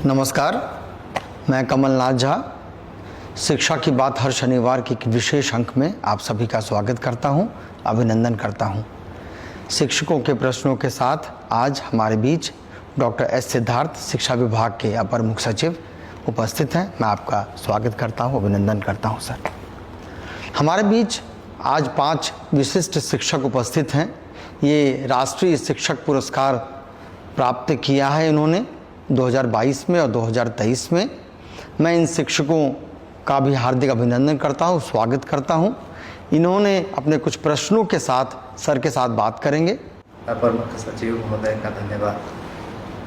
नमस्कार, मैं कमलनाथ झा। शिक्षा की बात हर शनिवार की एक विशेष अंक में आप सभी का स्वागत करता हूं, अभिनंदन करता हूं। शिक्षकों के प्रश्नों के साथ आज हमारे बीच डॉक्टर एस सिद्धार्थ, शिक्षा विभाग के अपर मुख्य सचिव उपस्थित हैं। मैं आपका स्वागत करता हूं, अभिनंदन करता हूं सर। हमारे बीच आज 5 विशिष्ट शिक्षक उपस्थित हैं। ये राष्ट्रीय शिक्षक पुरस्कार प्राप्त किया है इन्होंने 2022 में और 2023 में। मैं इन शिक्षकों का भी हार्दिक अभिनंदन करता हूं, स्वागत करता हूं। इन्होंने अपने कुछ प्रश्नों के साथ सर के साथ बात करेंगे। अपर मुख्य सचिव महोदय का धन्यवाद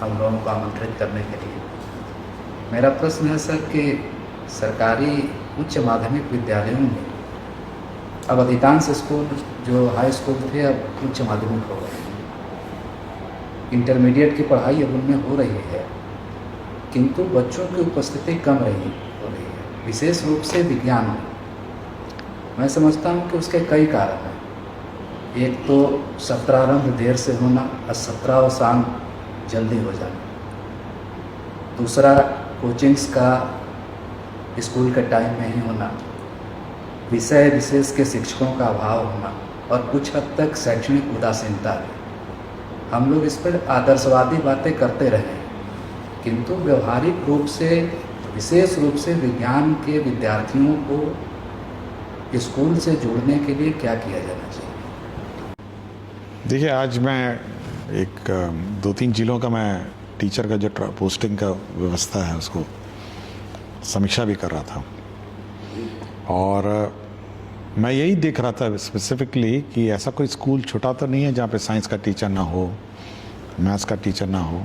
हम लोगों को आमंत्रित करने के लिए। मेरा प्रश्न है सर कि सरकारी उच्च माध्यमिक विद्यालयों में अब अधिकांश स्कूल जो हाई स्कूल थे अब उच्च माध्यमिक हो गए हैं। इंटरमीडिएट की पढ़ाई अब उनमें हो रही है, किंतु बच्चों की उपस्थिति कम हो रही है, विशेष रूप से विज्ञान में। मैं समझता हूँ कि उसके कई कारण हैं। एक तो सत्रारंभ देर से होना और सत्रावसान जल्दी हो जाना। दूसरा, कोचिंग्स का स्कूल के टाइम में ही होना। विषय विशेष के शिक्षकों का अभाव होना और कुछ हद तक शैक्षणिक उदासीनता। हम लोग इस पर आदर्शवादी बातें करते रहे, किंतु व्यवहारिक रूप से, विशेष रूप से विज्ञान के विद्यार्थियों को स्कूल से जोड़ने के लिए क्या किया जाना चाहिए? देखिए, आज मैं एक 2-3 जिलों का मैं टीचर का जो पोस्टिंग का व्यवस्था है उसको समीक्षा भी कर रहा था, और मैं यही देख रहा था स्पेसिफिकली कि ऐसा कोई स्कूल छोटा तो नहीं है जहाँ पे साइंस का टीचर ना हो, मैथ्स का टीचर ना हो।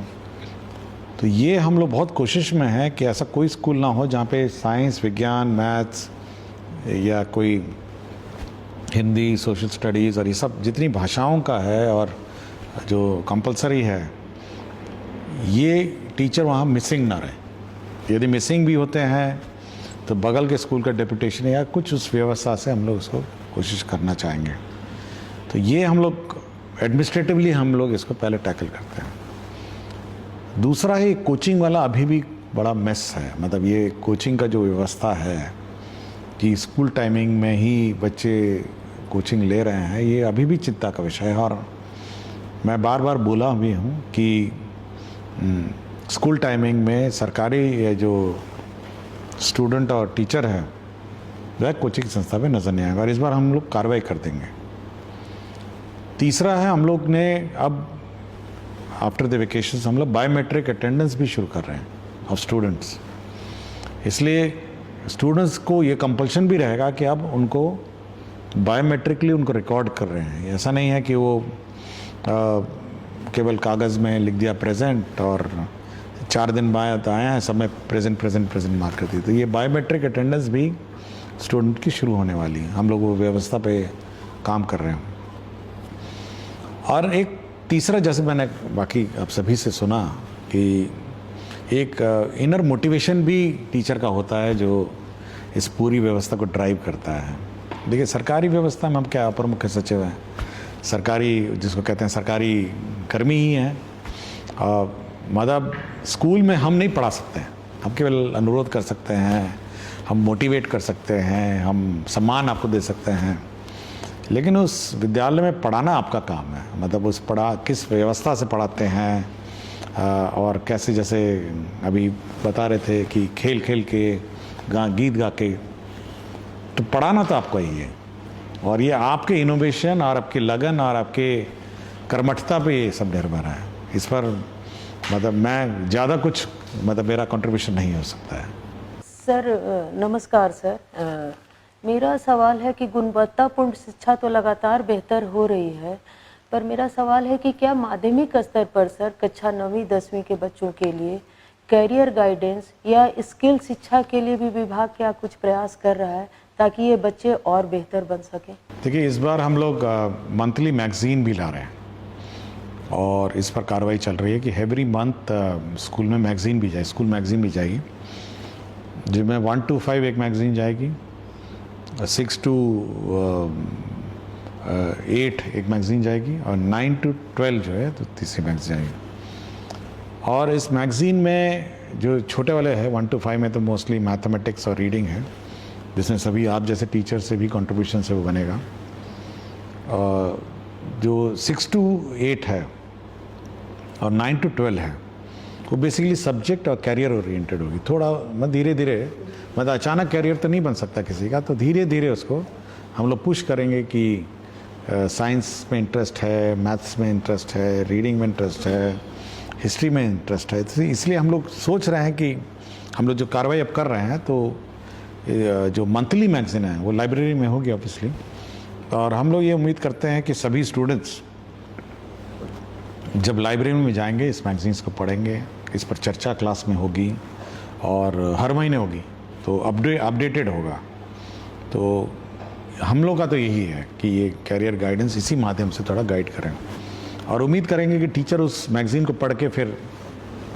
तो ये हम लोग बहुत कोशिश में हैं कि ऐसा कोई स्कूल ना हो जहाँ पे साइंस, विज्ञान, मैथ्स या कोई हिंदी, सोशल स्टडीज़ और ये सब जितनी भाषाओं का है और जो कंपलसरी है, ये टीचर वहाँ मिसिंग ना रहे। यदि मिसिंग भी होते हैं तो बगल के स्कूल का डेपुटेशन या कुछ उस व्यवस्था से हम लोग उसको कोशिश करना चाहेंगे। तो ये हम लोग एडमिनिस्ट्रेटिवली हम लोग इसको पहले टैकल करते हैं। दूसरा है, कोचिंग वाला अभी भी बड़ा मेस है। मतलब ये कोचिंग का जो व्यवस्था है कि स्कूल टाइमिंग में ही बच्चे कोचिंग ले रहे हैं, ये अभी भी चिंता का विषय है। और मैं बार बार बोला भी हूँ कि स्कूल टाइमिंग में सरकारी जो स्टूडेंट और टीचर है वह कोचिंग संस्था में नज़र नहीं आएगा, और इस बार हम लोग कार्रवाई कर देंगे। तीसरा है, हम लोग ने अब आफ्टर द वेकेशंस हम लोग बायोमेट्रिक अटेंडेंस भी शुरू कर रहे हैं ऑफ स्टूडेंट्स। इसलिए स्टूडेंट्स को ये कंपल्शन भी रहेगा कि अब उनको बायोमेट्रिकली उनको रिकॉर्ड कर रहे हैं। ऐसा नहीं है कि वो केवल कागज़ में लिख दिया प्रेजेंट और 4 दिन बाद आया है सब में प्रेजेंट मार्क कर दी। तो ये बायोमेट्रिक अटेंडेंस भी स्टूडेंट की शुरू होने वाली है। हम लोग वो व्यवस्था पे काम कर रहे हैं। और एक तीसरा, जैसे मैंने बाकी आप सभी से सुना कि एक इनर मोटिवेशन भी टीचर का होता है जो इस पूरी व्यवस्था को ड्राइव करता है। देखिए, सरकारी व्यवस्था में हम क्या अपर मुख्य सचिव हैं, सरकारी जिसको कहते हैं सरकारी कर्मी ही हैं। मतलब स्कूल में हम नहीं पढ़ा सकते हैं, हम केवल अनुरोध कर सकते हैं, हम मोटिवेट कर सकते हैं, हम सम्मान आपको दे सकते हैं, लेकिन उस विद्यालय में पढ़ाना आपका काम है। मतलब उस किस व्यवस्था से पढ़ाते हैं और कैसे, जैसे अभी बता रहे थे कि खेल खेल के, गीत गा के, तो पढ़ाना तो आपको ही है। और ये आपके इनोवेशन और आपकी लगन और आपके कर्मठता पे ये सब निर्भर है। इस पर मतलब मैं ज़्यादा कुछ, मतलब मेरा कंट्रीब्यूशन नहीं हो सकता है। सर नमस्कार सर, मेरा सवाल है कि गुणवत्तापूर्ण शिक्षा तो लगातार बेहतर हो रही है, पर मेरा सवाल है कि क्या माध्यमिक स्तर पर सर कक्षा 9वीं 10वीं के बच्चों के लिए कैरियर गाइडेंस या स्किल शिक्षा के लिए भी विभाग क्या कुछ प्रयास कर रहा है ताकि ये बच्चे और बेहतर बन सकें? देखिए, इस बार हम लोग मंथली मैगजीन भी ला रहे हैं और इस पर कार्रवाई चल रही है कि एवरी मंथ स्कूल में मैगजीन भी जाए, स्कूल मैगजीन भी जाएगी, जिसमें 1 to 5 एक मैगजीन जाएगी, 6 to 8 एक मैगजीन जाएगी और 9 to 12 जो है तो तीसरी मैगजीन जाएगी। और इस मैगज़ीन में जो छोटे वाले हैं 1 to 5 में तो मोस्टली मैथमेटिक्स और रीडिंग है, जिसमें सभी आप जैसे टीचर से भी कंट्रीब्यूशन से वो बनेगा। जो 6 to 8 है और 9 to 12 है वो बेसिकली सब्जेक्ट और कैरियर ओरिएंटेड होगी। थोड़ा मैं धीरे धीरे, मतलब अचानक कैरियर तो नहीं बन सकता किसी का, तो धीरे धीरे उसको हम लोग पुश करेंगे कि साइंस में इंटरेस्ट है, मैथ्स में इंटरेस्ट है, रीडिंग में इंटरेस्ट है, हिस्ट्री में इंटरेस्ट है। तो इसलिए हम लोग सोच रहे हैं कि हम लोग जो कार्रवाई अब कर रहे हैं तो जो मंथली मैगज़ीन है वो लाइब्रेरी में होगी ऑब्वियसली, और हम लोग ये उम्मीद करते हैं कि सभी स्टूडेंट्स जब लाइब्रेरी में जाएंगे इस मैगज़ीन्स को पढ़ेंगे, इस पर चर्चा क्लास में होगी और हर महीने होगी तो अपडेटेड होगा। तो हम लोग का तो यही है कि ये कैरियर गाइडेंस इसी माध्यम से थोड़ा गाइड करें, और उम्मीद करेंगे कि टीचर उस मैगज़ीन को पढ़ के फिर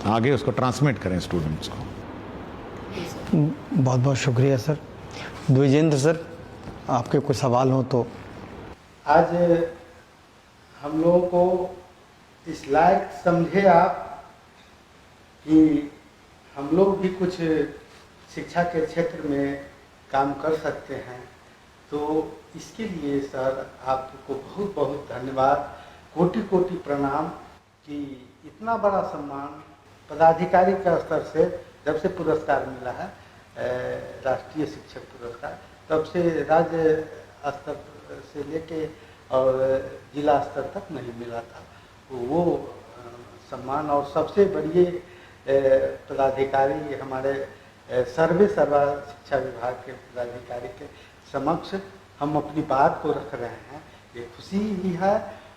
आगे उसको ट्रांसमिट करें स्टूडेंट्स को। बहुत बहुत शुक्रिया सर। द्विजेंद्र सर, आपके कोई सवाल हो तो। आज हम लोगों को इस लायक समझे आप कि हम लोग भी कुछ शिक्षा के क्षेत्र में काम कर सकते हैं, तो इसके लिए सर आपको बहुत बहुत धन्यवाद, कोटि कोटि प्रणाम कि इतना बड़ा सम्मान पदाधिकारी का स्तर से जब से पुरस्कार मिला है, राष्ट्रीय शिक्षक पुरस्कार, तब से राज्य स्तर से लेके और जिला स्तर तक नहीं मिला था। तो वो सम्मान, और सबसे बड़ी पदाधिकारी हमारे सर्वा शिक्षा विभाग के पदाधिकारी के समक्ष हम अपनी बात को रख रहे हैं। ये खुशी भी है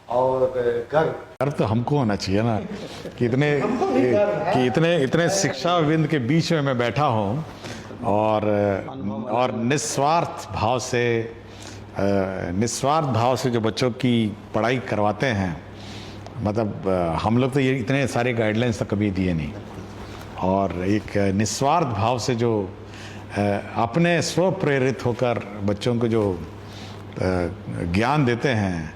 और गर्व तो हमको होना चाहिए ना कि इतने शिक्षाविद के बीच में मैं बैठा हूँ और निस्वार्थ भाव से जो बच्चों की पढ़ाई करवाते हैं, मतलब हम लोग तो ये इतने सारे गाइडलाइंस तो कभी दिए नहीं, और एक निस्वार्थ भाव से जो अपने स्व प्रेरित होकर बच्चों को जो ज्ञान देते हैं,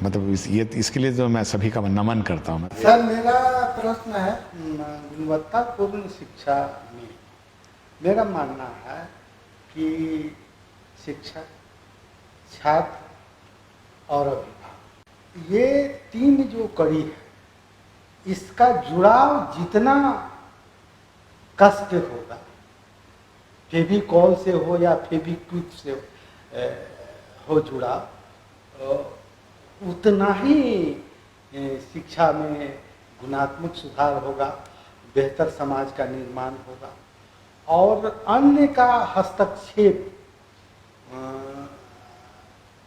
मतलब इसके लिए जो मैं सभी का नमन करता हूँ। सर मेरा प्रश्न है, गुणवत्तापूर्ण शिक्षा में मेरा मानना है कि शिक्षक, छात्र और अभिभावक, ये तीन जो कड़ी है, इसका जुड़ाव जितना कस के होगा, फेविकॉल से हो या फेविक्विक से हो जुड़ाव, उतना ही शिक्षा में गुणात्मक सुधार होगा, बेहतर समाज का निर्माण होगा, और अन्य का हस्तक्षेप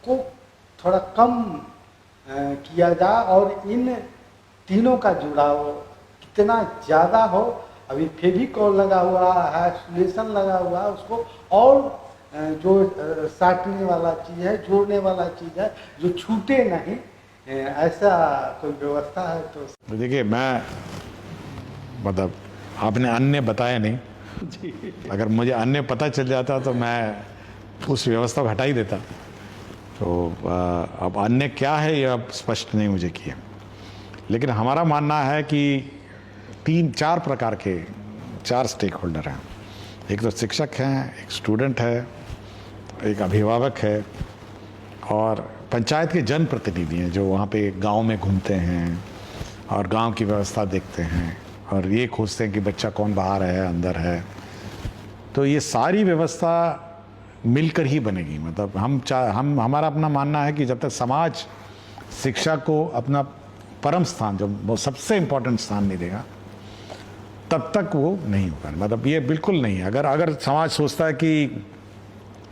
को थोड़ा कम किया जाए, और इन तीनों का जुड़ाव कितना ज़्यादा हो। अभी फेविकॉल लगा हुआ है, सोल्यूशन लगा हुआ है, उसको और जो साटने वाला चीज़ है, जोड़ने वाला चीज़ है, जो छूटे नहीं, ऐसा कोई व्यवस्था है तो। देखिए, मैं मतलब आपने अन्य बताया नहीं, अगर मुझे अन्य पता चल जाता तो मैं उस व्यवस्था को हटा ही देता। तो अब अन्य क्या है ये अब स्पष्ट नहीं मुझे किया, लेकिन हमारा मानना है कि 3-4 प्रकार के 4 स्टेक होल्डर हैं। एक तो शिक्षक हैं, एक स्टूडेंट है, एक अभिभावक है, और पंचायत के जनप्रतिनिधि हैं जो वहाँ पे गांव में घूमते हैं और गांव की व्यवस्था देखते हैं और ये खोजते हैं कि बच्चा कौन बाहर है अंदर है। तो ये सारी व्यवस्था मिलकर ही बनेगी। मतलब हमारा अपना मानना है कि जब तक समाज शिक्षा को अपना परम स्थान, जो वो सबसे इम्पोर्टेंट स्थान नहीं देगा, तब तक वो नहीं होगा। मतलब ये बिल्कुल नहीं है। अगर समाज सोचता है कि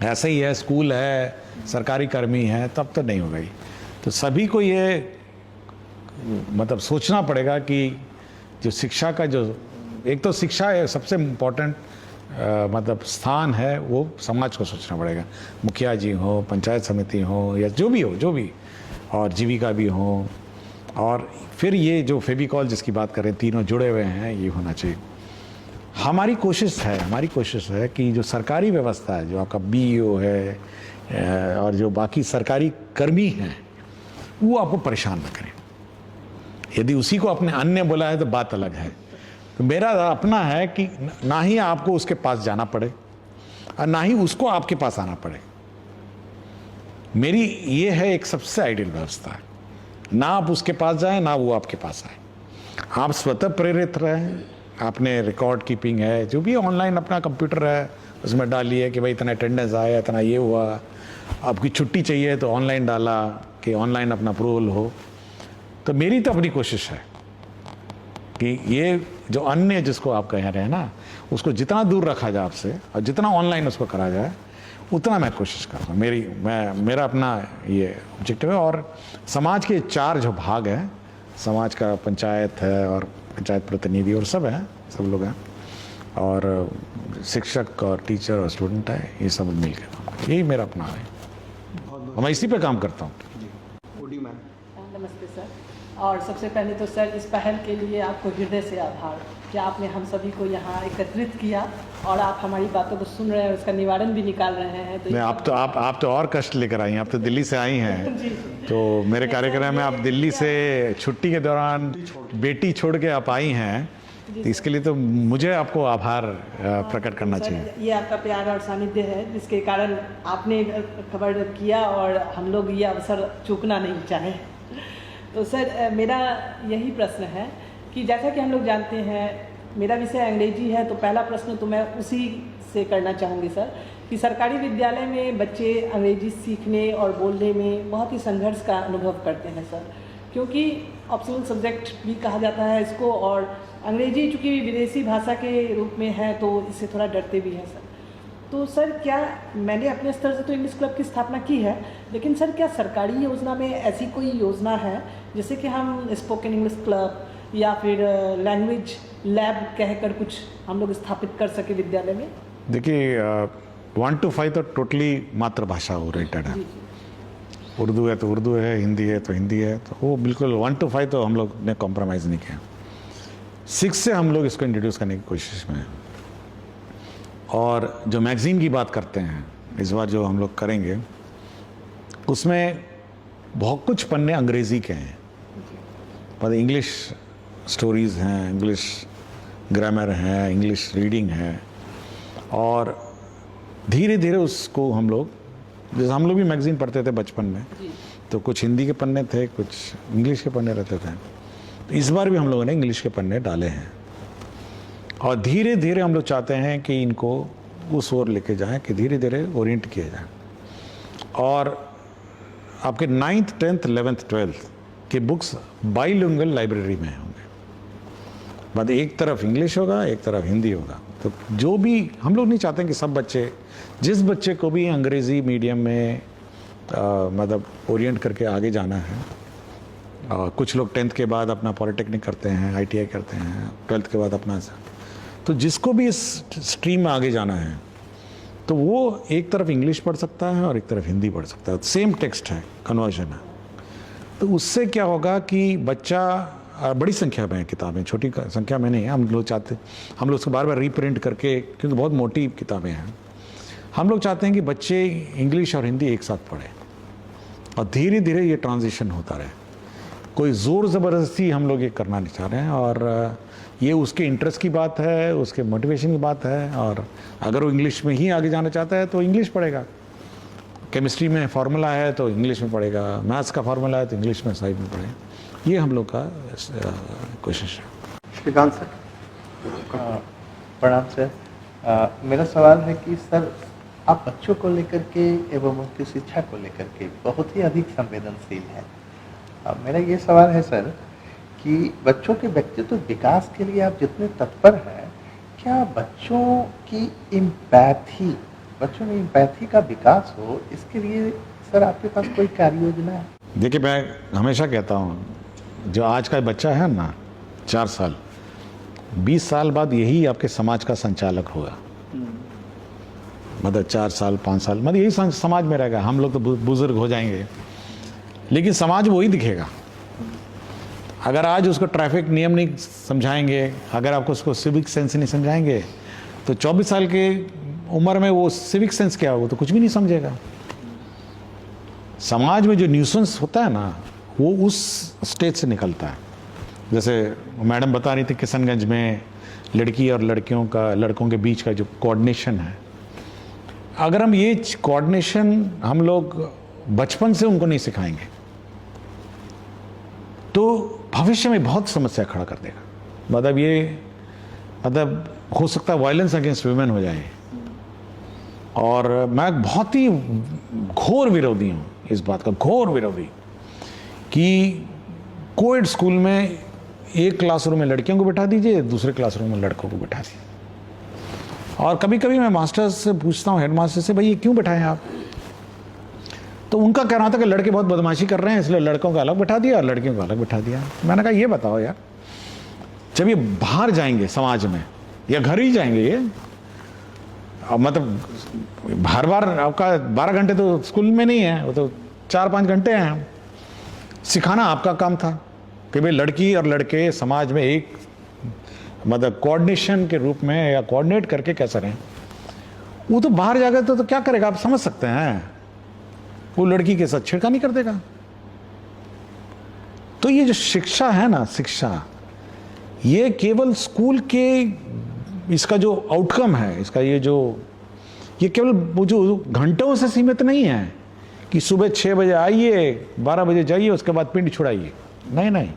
ऐसा ही है, स्कूल है, सरकारी कर्मी है, तब तो नहीं होगा ही। तो सभी को ये मतलब सोचना पड़ेगा कि जो शिक्षा का जो एक तो शिक्षा है सबसे इम्पोर्टेंट मतलब स्थान है, वो समाज को सोचना पड़ेगा। मुखिया जी हो, पंचायत समिति हो, या जो भी, और जीविका भी हो, और फिर ये जो फेविकॉल जिसकी बात करें, तीनों जुड़े हुए हैं, ये होना चाहिए। हमारी कोशिश है कि जो सरकारी व्यवस्था है, जो आपका BEO है और जो बाकी सरकारी कर्मी हैं, वो आपको परेशान न करें। यदि उसी को अपने अन्य बोला है तो बात अलग है, मेरा अपना है कि ना ही आपको उसके पास जाना पड़े और ना ही उसको आपके पास आना पड़े। मेरी ये है एक सबसे आइडियल व्यवस्था है, ना आप उसके पास जाएं ना वो आपके पास आए, आप स्वतः प्रेरित रहें। आपने रिकॉर्ड कीपिंग है, जो भी ऑनलाइन अपना कंप्यूटर है उसमें डालिए कि भाई इतना अटेंडेंस आया, इतना ये हुआ। आपकी छुट्टी चाहिए तो ऑनलाइन डाला कि ऑनलाइन अपना अप्रूवल हो। तो मेरी तो अपनी कोशिश है कि ये जो अन्य जिसको आप कह रहे हैं ना, उसको जितना दूर रखा जाए आपसे और जितना ऑनलाइन उसको करा जाए उतना मैं कोशिश करता हूँ। मेरा अपना ये ऑब्जेक्टिव है। और समाज के 4 जो भाग हैं, समाज का पंचायत है और पंचायत प्रतिनिधि और सब हैं, सब लोग हैं, और शिक्षक और टीचर और स्टूडेंट है, ये सब मिलकर यही मेरा अपना है। मैं इसी पे काम करता हूँ। नमस्ते सर। और सबसे पहले तो सर इस पहल के लिए आपको हृदय से आभार कि आपने हम सभी को यहाँ एकत्रित किया और आप हमारी बातों को सुन रहे हैं, उसका निवारण भी निकाल रहे हैं। तो नहीं, आप तो और कष्ट लेकर आई हैं, आप तो दिल्ली से आई हैं। तो मेरे कार्यक्रम में आप दिल्ली से छुट्टी के दौरान बेटी छोड़ के आप आई हैं, तो इसके लिए तो मुझे आपको आभार प्रकट करना चाहिए। ये आपका प्यार और सानिध्य है जिसके कारण आपने खबर किया और हम लोग ये अवसर चूकना नहीं चाहें। तो सर मेरा यही प्रश्न है कि जैसा कि हम लोग जानते हैं, मेरा विषय अंग्रेजी है, तो पहला प्रश्न तो मैं उसी से करना चाहूँगी सर कि सरकारी विद्यालय में बच्चे अंग्रेजी सीखने और बोलने में बहुत ही संघर्ष का अनुभव करते हैं सर, क्योंकि ऑप्शनल सब्जेक्ट भी कहा जाता है इसको, और अंग्रेजी चूँकि विदेशी भाषा के रूप में है तो इससे थोड़ा डरते भी हैं सर। तो सर क्या मैंने अपने स्तर से तो इंग्लिश क्लब की स्थापना की है, लेकिन सर क्या सरकारी योजना में ऐसी कोई योजना है जैसे कि हम स्पोकन इंग्लिश क्लब या फिर लैंग्वेज लैब कहकर कुछ हम लोग स्थापित कर सके विद्यालय में? देखिए 1 to 5 तो टोटली मातृभाषा ओरिएंटेड है। उर्दू है तो उर्दू है, हिंदी है तो हिंदी है, तो वो बिल्कुल 1 to 5 तो हम लोग ने कॉम्प्रोमाइज़ नहीं किया। 6 से हम लोग इसको इंट्रोड्यूस करने की कोशिश में हैं। और जो मैगज़ीन की बात करते हैं इस बार जो हम लोग करेंगे, उसमें बहुत कुछ पन्ने अंग्रेज़ी के हैं, मतलब इंग्लिश स्टोरीज़ हैं, इंग्लिश ग्रामर है, इंग्लिश रीडिंग है, और धीरे धीरे उसको हम लोग, जैसे हम लोग भी मैगज़ीन पढ़ते थे बचपन में, तो कुछ हिंदी के पन्ने थे, कुछ इंग्लिश के पन्ने रहते थे, तो इस बार भी हम लोगों ने इंग्लिश के पन्ने डाले हैं। और धीरे धीरे हम लोग चाहते हैं कि इनको उस ओर लेके जाएं कि धीरे धीरे ओरिएंट किए जाएं। और आपके 9th 10th 11th 12th के बुक्स बाइलिंगुअल लाइब्रेरी में होंगे, मतलब एक तरफ इंग्लिश होगा एक तरफ हिंदी होगा। तो जो भी हम लोग नहीं चाहते हैं कि सब बच्चे, जिस बच्चे को भी अंग्रेज़ी मीडियम में मतलब ओरिएंट करके आगे जाना है, कुछ लोग 10th के बाद अपना पॉलिटेक्निक करते हैं, ITI करते हैं, 12th के बाद अपना, तो जिसको भी इस स्ट्रीम में आगे जाना है तो वो एक तरफ इंग्लिश पढ़ सकता है और एक तरफ हिंदी पढ़ सकता है, सेम टेक्स्ट है, कन्वर्जन है। तो उससे क्या होगा कि बच्चा, बड़ी संख्या में किताबें, छोटी संख्या में नहीं है, हम लोग चाहते, हम लोग उसको बार बार रीप्रिंट करके, क्योंकि बहुत मोटी किताबें हैं, हम लोग चाहते हैं कि बच्चे इंग्लिश और हिंदी एक साथ पढ़ें और धीरे धीरे ये ट्रांजिशन होता रहे। कोई ज़ोर ज़बरदस्ती हम लोग ये करना नहीं चाह रहे हैं, और ये उसके इंटरेस्ट की बात है, उसके मोटिवेशन की बात है। और अगर वो इंग्लिश में ही आगे जाना चाहता है तो इंग्लिश पढ़ेगा, केमिस्ट्री में फार्मूला है तो इंग्लिश में पढ़ेगा, मैथ्स का फार्मूला है तो इंग्लिश में साइड में पढ़ेगा। ये हम लोग का कोशिश है। श्रीकांत सर। प्रणाम सर। मेरा सवाल है कि सर आप बच्चों को लेकर के एवं उनकी शिक्षा को लेकर के बहुत ही अधिक संवेदनशील हैं। मेरा ये सवाल है सर कि बच्चों के व्यक्तित्व विकास के लिए आप जितने तत्पर हैं, क्या बच्चों में इम्पैथी का विकास हो, इसके लिए सर आपके पास कोई कार्य योजना है? देखिए, मैं हमेशा कहता हूँ, जो आज का बच्चा है ना 4 साल, 20 साल बाद यही आपके समाज का संचालक होगा। मतलब 4 साल 5 साल मतलब यही समाज में रहेगा। हम लोग तो बुजुर्ग हो जाएंगे, लेकिन समाज वही दिखेगा। अगर आज उसको ट्रैफिक नियम नहीं समझाएंगे, अगर आपको उसको सिविक सेंस नहीं समझाएंगे, तो 24 साल के उम्र में वो सिविक सेंस क्या हो, तो कुछ भी नहीं समझेगा। समाज में जो न्यूसेंस होता है ना, वो उस स्टेज से निकलता है। जैसे मैडम बता रही थी, किशनगंज में लड़की और लड़कों के बीच का जो कोऑर्डिनेशन है, अगर हम ये कोऑर्डिनेशन हम लोग बचपन से उनको नहीं सिखाएंगे तो भविष्य में बहुत समस्या खड़ा कर देगा। मतलब हो सकता है वायलेंस अगेंस्ट वुमेन हो जाए। और मैं बहुत ही घोर विरोधी हूँ इस बात का, घोर विरोधी, कि कोएड स्कूल में एक क्लासरूम में लड़कियों को बैठा दीजिए, दूसरे क्लासरूम में लड़कों को बैठा दीजिए। और कभी कभी मैं मास्टर्स से पूछता हूँ, हेडमास्टर से, भाई ये क्यों बैठाएं आप? तो उनका कहना था कि लड़के बहुत बदमाशी कर रहे हैं इसलिए लड़कों को अलग बैठा दिया और लड़कियों को अलग बैठा दिया। मैंने कहा ये बताओ यार, जब ये बाहर जाएंगे समाज में या घर ही जाएंगे ये, मतलब हर बार आपका 12 घंटे तो स्कूल में नहीं है, वो तो 4-5 घंटे हैं। सिखाना आपका काम था कि भाई लड़की और लड़के समाज में एक मतलब कोऑर्डिनेशन के रूप में या कोऑर्डिनेट करके कैसे रहें। वो तो बाहर जाकर तो क्या करेगा आप समझ सकते हैं, वो लड़की के साथ छेड़खानी कर देगा। तो ये जो शिक्षा है ना, शिक्षा, ये केवल स्कूल के इसका जो आउटकम है, इसका ये केवल वो जो घंटों से सीमित नहीं है कि सुबह 6 बजे आइए 12 बजे जाइए उसके बाद पिंड छुड़ाइए। नहीं,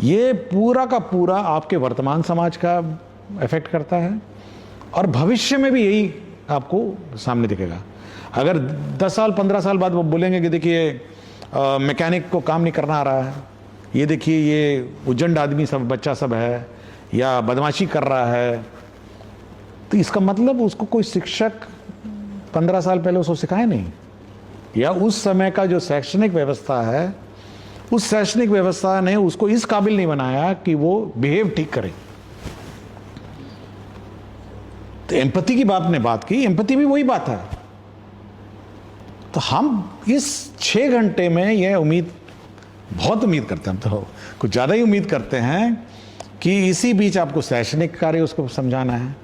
ये पूरा का पूरा आपके वर्तमान समाज का इफेक्ट करता है और भविष्य में भी यही आपको सामने दिखेगा। अगर 10 साल 15 साल बाद वो बोलेंगे कि देखिए मैकेनिक को काम नहीं करना आ रहा है, ये देखिए ये उजंड आदमी सब बच्चा सब है या बदमाशी कर रहा है, तो इसका मतलब उसको कोई शिक्षक 15 साल पहले उसको सिखाए नहीं, या उस समय का जो शैक्षणिक व्यवस्था है उस शैक्षणिक व्यवस्था ने उसको इस काबिल नहीं बनाया कि वो बिहेव ठीक करे। तो एम्पैथी की आपने बात की, एम्पैथी भी वही बात है। तो हम इस 6 घंटे में यह बहुत उम्मीद करते हैं, हम तो कुछ ज़्यादा ही उम्मीद करते हैं कि इसी बीच आपको शैक्षणिक कार्य उसको समझाना है,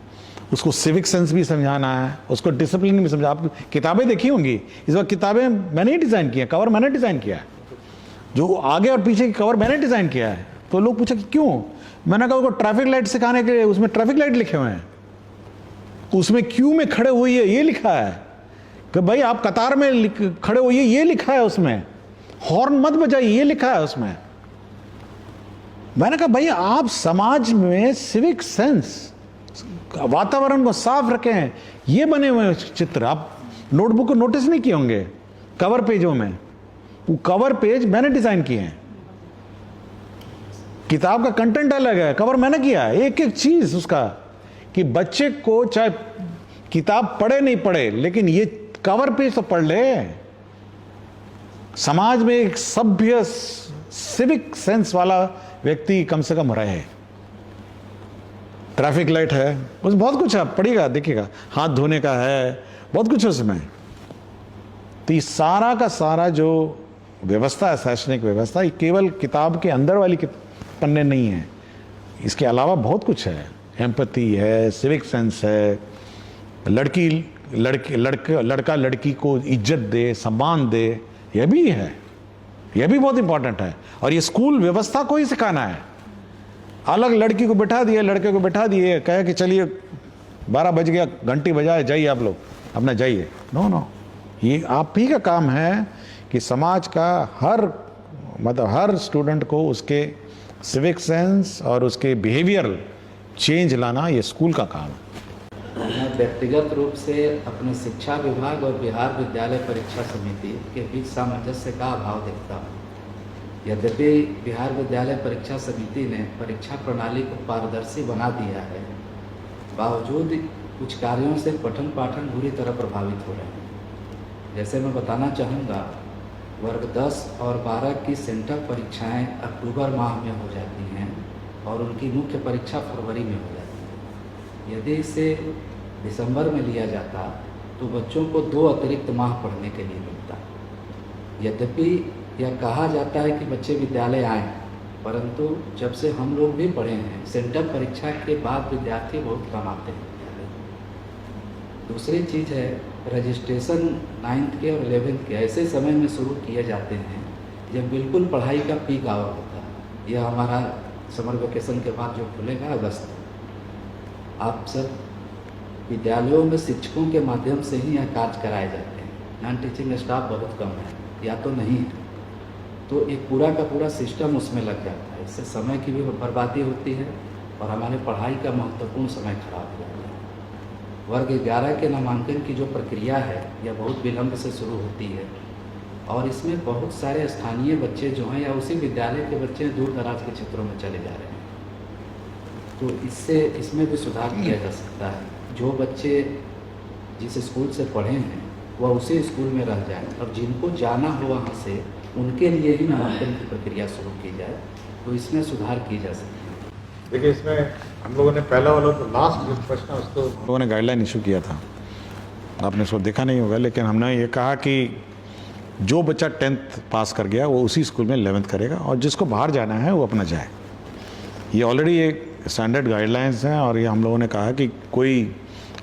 उसको सिविक सेंस भी समझाना है, उसको डिसिप्लिन भी समझा। आप किताबें देखी होंगी, इस बार किताबें मैंने ही डिज़ाइन किया, कवर मैंने डिज़ाइन किया है, जो आगे और पीछे की कवर मैंने डिज़ाइन किया है। तो लोग पूछे कि क्यों, मैंने कहा उसको ट्रैफिक लाइट सिखाने के लिए, उसमें ट्रैफिक लाइट लिखे हुए हैं, उसमें क्यू में खड़े हुई है ये लिखा है कि भाई आप कतार में खड़े होइए ये लिखा है, उसमें हॉर्न मत बजाइए ये लिखा है उसमें। मैंने कहा भाई आप समाज में सिविक सेंस, वातावरण को साफ रखें, ये बने हुए चित्र आप नोटबुक को नोटिस नहीं किए होंगे कवर पेजों में, वो कवर पेज मैंने डिजाइन किए हैं। किताब का कंटेंट अलग है, कवर मैंने किया है, एक एक चीज उसका, कि बच्चे को चाहे किताब पढ़े नहीं पढ़े लेकिन ये कवर पेज तो पढ़ ले। समाज में एक सभ्य सिविक सेंस वाला व्यक्ति कम से कम रहे। ट्रैफिक लाइट है, उसमें बहुत कुछ है, पढ़िएगा देखिएगा, हाथ धोने का है, बहुत कुछ उसमें। तो ये सारा का सारा जो व्यवस्था है, शैक्षणिक व्यवस्था, ये केवल किताब के अंदर वाली पन्ने नहीं है, इसके अलावा बहुत कुछ है। एम्पैथी है, सिविक सेंस है, लड़का लड़की को इज्जत दे, सम्मान दे, यह भी है, यह भी बहुत इंपॉर्टेंट है। और ये स्कूल व्यवस्था को ही सिखाना है। अलग लड़की को बैठा दिए, लड़के को बैठा दिए, कहे कि चलिए 12 बज गया, घंटी बजाए, जाइए आप लोग अपना जाइए। नो, ये आप ही का काम है कि समाज का हर स्टूडेंट को उसके सिविक सेंस और उसके बिहेवियर चेंज लाना, ये स्कूल का काम है। मैं व्यक्तिगत रूप से अपने शिक्षा विभाग और बिहार विद्यालय परीक्षा समिति के बीच सामंजस्य का अभाव देखता हूँ। यद्यपि बिहार विद्यालय परीक्षा समिति ने परीक्षा प्रणाली को पारदर्शी बना दिया है, बावजूद कुछ कार्यों से पठन पाठन बुरी तरह प्रभावित हो रहे हैं। जैसे मैं बताना चाहूँगा, वर्ग 10 और 12 की सेंटर परीक्षाएं अक्टूबर माह में हो जाती हैं और उनकी मुख्य परीक्षा फरवरी में हो जाती है। यदि इसे दिसंबर में लिया जाता तो बच्चों को 2 अतिरिक्त माह पढ़ने के लिए मिलता। यद्यपि यह कहा जाता है कि बच्चे विद्यालय आएँ, परंतु जब से हम लोग भी पढ़े हैं, सेंटर परीक्षा के बाद विद्यार्थी बहुत कम आते हैं विद्यालय। दूसरी चीज़ है, रजिस्ट्रेशन 9th के और 11th के ऐसे समय में शुरू किए जाते हैं जब बिल्कुल पढ़ाई का पीक आवर होता है। यह हमारा समर वेकेशन के बाद जो खुलेगा अगस्त, आप सर विद्यालयों में शिक्षकों के माध्यम से ही यह कार्य कराए जाते हैं, नॉन टीचिंग स्टाफ बहुत कम है या तो नहीं है, तो एक पूरा का पूरा सिस्टम उसमें लग जाता है। इससे समय की भी बर्बादी होती है और हमारे पढ़ाई का महत्वपूर्ण समय खराब हो जाता है। वर्ग 11 के नामांकन की जो प्रक्रिया है यह बहुत विलम्ब से शुरू होती है और इसमें बहुत सारे स्थानीय बच्चे जो हैं या उसी विद्यालय के बच्चे दूर दराज के क्षेत्रों में चले जा रहे हैं। तो इसमें भी सुधार किया जा सकता है। जो बच्चे जिस स्कूल से पढ़े हैं वह उसी स्कूल में रह जाएं और जिनको जाना हो वहाँ से उनके लिए ही नामांकन की प्रक्रिया शुरू की जाए, तो इसमें सुधार की जा सकती है। देखिए, इसमें हम लोगों ने पहला वाला तो लास्ट जो प्रश्न है उसको लोगों ने गाइडलाइन इशू किया था, आपने उसको देखा नहीं होगा, लेकिन हमने ये कहा कि जो बच्चा 10th पास कर गया वो उसी स्कूल में 11th करेगा और जिसको बाहर जाना है वो अपना जाए। ये ऑलरेडी एक स्टैंडर्ड गाइडलाइंस हैं और ये हम लोगों ने कहा कि कोई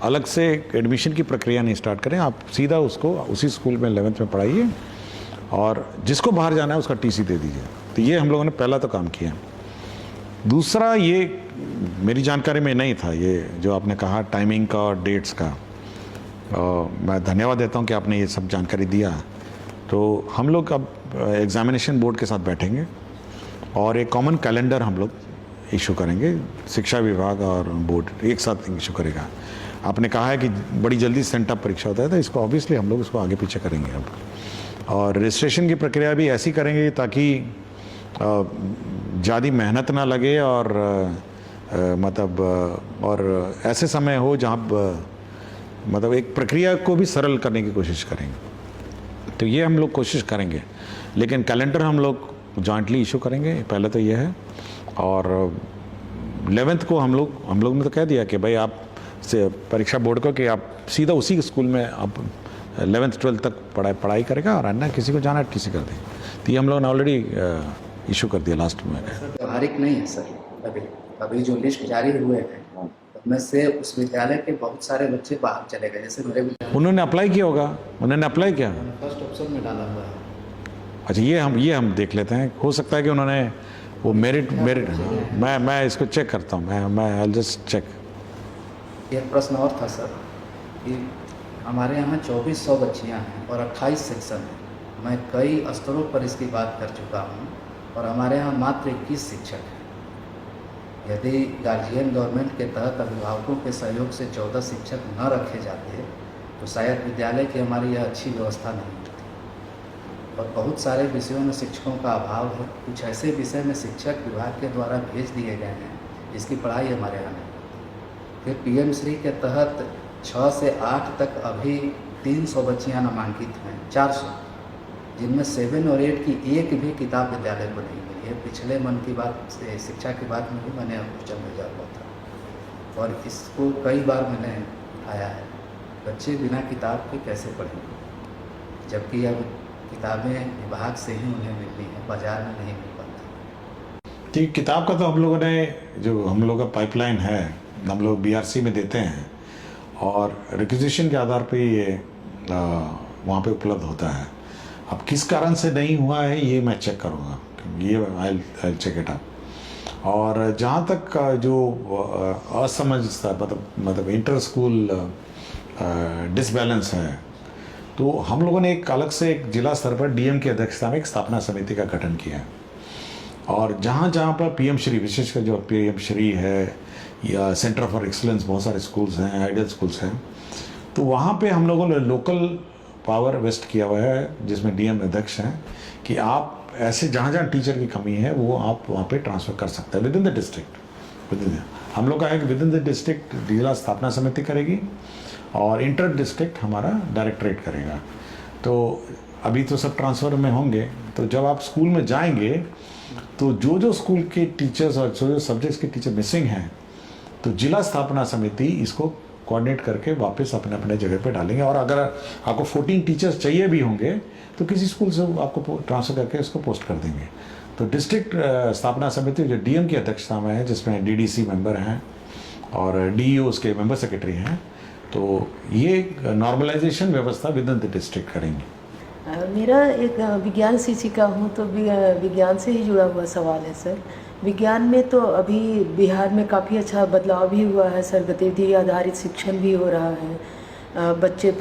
अलग से एडमिशन की प्रक्रिया नहीं स्टार्ट करें, आप सीधा उसको उसी स्कूल में 11th में पढ़ाइए और जिसको बाहर जाना है उसका टीसी दे दीजिए। तो ये हम लोगों ने पहला तो काम किया। दूसरा, ये मेरी जानकारी में नहीं था, ये जो आपने कहा टाइमिंग का और डेट्स का, मैं धन्यवाद देता हूँ कि आपने ये सब जानकारी दिया। तो हम लोग अब एग्जामिनेशन बोर्ड के साथ बैठेंगे और एक कॉमन कैलेंडर हम लोग इशू करेंगे, शिक्षा विभाग और बोर्ड एक साथ इशू करेगा। आपने कहा है कि बड़ी जल्दी सेंटअप परीक्षा होता है, तो इसको ऑब्वियसली हम लोग इसको आगे पीछे करेंगे अब, और रजिस्ट्रेशन की प्रक्रिया भी ऐसी करेंगे ताकि ज़्यादा मेहनत ना लगे और और ऐसे समय हो जहाँ मतलब एक प्रक्रिया को भी सरल करने की कोशिश करेंगे। तो ये हम लोग कोशिश करेंगे, लेकिन कैलेंडर हम लोग जॉइंटली इशू करेंगे, पहले तो ये है। और 11th को हम लोग ने तो कह दिया कि भाई आप से परीक्षा बोर्ड को कि आप सीधा उसी स्कूल में आप 11th 12th तक पढ़ाई करेगा और अन्य किसी को जाना है किसी कर दें। तो ये हम लोगों ने ऑलरेडी इशू कर दिया लास्ट में। व्यवहारिक नहीं है सर, अभी जो लिस्ट जारी हुए हैं उसमें से उस विद्यालय के बहुत सारे बच्चे बाहर चले गए। जैसे मेरे विद्यालय उन्होंने अप्लाई किया होगा, उन्होंने अप्लाई किया फर्स्ट ऑप्शन में डाला हुआ है। अच्छा, ये हम देख लेते हैं, हो सकता है कि उन्होंने वो मेरिट मैं इसको चेक करता हूँ, मैं आई जस्ट चेक। एक प्रश्न और था सर कि हमारे यहाँ 2400 बच्चियाँ हैं और 28 सेक्शन हैं। मैं कई स्तरों पर इसकी बात कर चुका हूँ और हमारे यहाँ मात्र 21 शिक्षक हैं। यदि गार्जियन गवर्नमेंट के तहत अभिभावकों के सहयोग से 14 शिक्षक न रखे जाते तो शायद विद्यालय की हमारी यह अच्छी व्यवस्था नहीं होती। और बहुत सारे विषयों में शिक्षकों का अभाव है। कुछ ऐसे विषय में शिक्षक विभाग के द्वारा भेज दिए गए हैं जिसकी पढ़ाई हमारे यहाँ नहीं होती। फिर पीएम श्री के तहत 6 से 8 तक अभी 300 बच्चियाँ नामांकित हैं, 400, जिनमें 7 और 8 की एक भी किताब विद्यालय को नहीं मिली है। पिछले मन की बात से शिक्षा की बात में भी मैंने क्वेश्चन भेजा हुआ था और इसको कई बार मैंने उठाया है। बच्चे बिना किताब के कैसे पढ़ेंगे, जबकि अब किताबें विभाग से ही उन्हें मिलती हैं, बाजार में नहीं मिल पाती। ठीक, किताब का तो हम लोगों ने जो हम लोग का पाइपलाइन है हम लोग बीआरसी में देते हैं और रिक्विजिशन के आधार पे ये वहाँ पे उपलब्ध होता है। अब किस कारण से नहीं हुआ है ये मैं चेक करूँगा, ये आई चेक इट अप। और जहाँ तक जो असमंजसता मतलब इंटर स्कूल डिसबैलेंस है, तो हम लोगों ने एक अलग से एक जिला स्तर पर डीएम की अध्यक्षता में एक स्थापना समिति का गठन किया है और जहाँ जहाँ पर पीएम श्री, विशेषकर जो पीएम श्री है या सेंटर फॉर एक्सीलेंस, बहुत सारे स्कूल्स हैं, आइडियल स्कूल्स हैं, तो वहाँ पे हम लोगों ने लोकल पावर वेस्ट किया हुआ है जिसमें डीएम अध्यक्ष हैं कि आप ऐसे जहाँ जहाँ टीचर की कमी है वो आप वहाँ पे ट्रांसफ़र कर सकते हैं विद इन द डिस्ट्रिक्ट। हम लोग का है कि विद इन द डिस्ट्रिक्ट जिला स्थापना समिति करेगी और इंटर डिस्ट्रिक्ट हमारा डायरेक्टरेट करेगा। तो अभी तो सब ट्रांसफ़र में होंगे, तो जब आप स्कूल में जाएंगे तो जो स्कूल के टीचर्स और जो सब्जेक्ट्स के टीचर मिसिंग हैं तो जिला स्थापना समिति इसको कोऑर्डिनेट करके वापस अपने अपने जगह पे डालेंगे। और अगर आपको 14 टीचर्स चाहिए भी होंगे तो किसी स्कूल से आपको ट्रांसफ़र करके इसको पोस्ट कर देंगे। तो डिस्ट्रिक्ट स्थापना समिति जो डीएम की अध्यक्षता में है, जिसमें डीडीसी मेंबर हैं और डीईओ उसके मेंबर सेक्रेटरी हैं, तो ये नॉर्मलाइजेशन व्यवस्था विद इन द डिस्ट्रिक्ट करेंगे। मेरा एक विज्ञान शिक्षिका हूँ तो विज्ञान से ही जुड़ा हुआ सवाल है सर विज्ञान में तो अभी बिहार में काफ़ी अच्छा बदलाव भी हुआ है सर, गतिविधि आधारित शिक्षण भी हो रहा है, बच्चे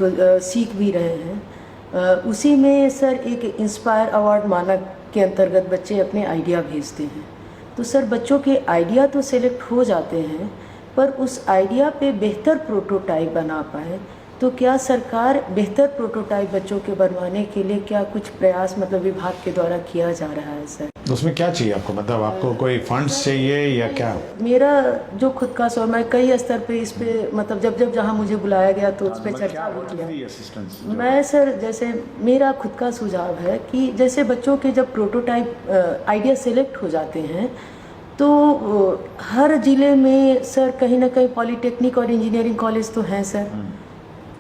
सीख भी रहे हैं। उसी में सर एक इंस्पायर अवार्ड मानक के अंतर्गत बच्चे अपने आइडिया भेजते हैं। तो सर बच्चों के आइडिया तो सेलेक्ट हो जाते हैं, पर उस आइडिया पे बेहतर प्रोटोटाइप बना पाए, तो क्या सरकार बेहतर प्रोटोटाइप बच्चों के बनवाने के लिए क्या कुछ प्रयास मतलब विभाग के द्वारा किया जा रहा है सर? उसमें क्या चाहिए आपको, मतलब आपको कोई फंड्स चाहिए या क्या? मेरा जो खुद का सो, मैं कई स्तर पे इस पे मतलब जब जहाँ मुझे बुलाया गया तो उस पर चर्चा हो किया। मैं सर जैसे मेरा खुद का सुझाव है कि जैसे बच्चों के जब प्रोटोटाइप आइडिया सेलेक्ट हो जाते हैं तो हर ज़िले में सर कहीं ना कहीं पॉलीटेक्निक और इंजीनियरिंग कॉलेज तो हैं सर।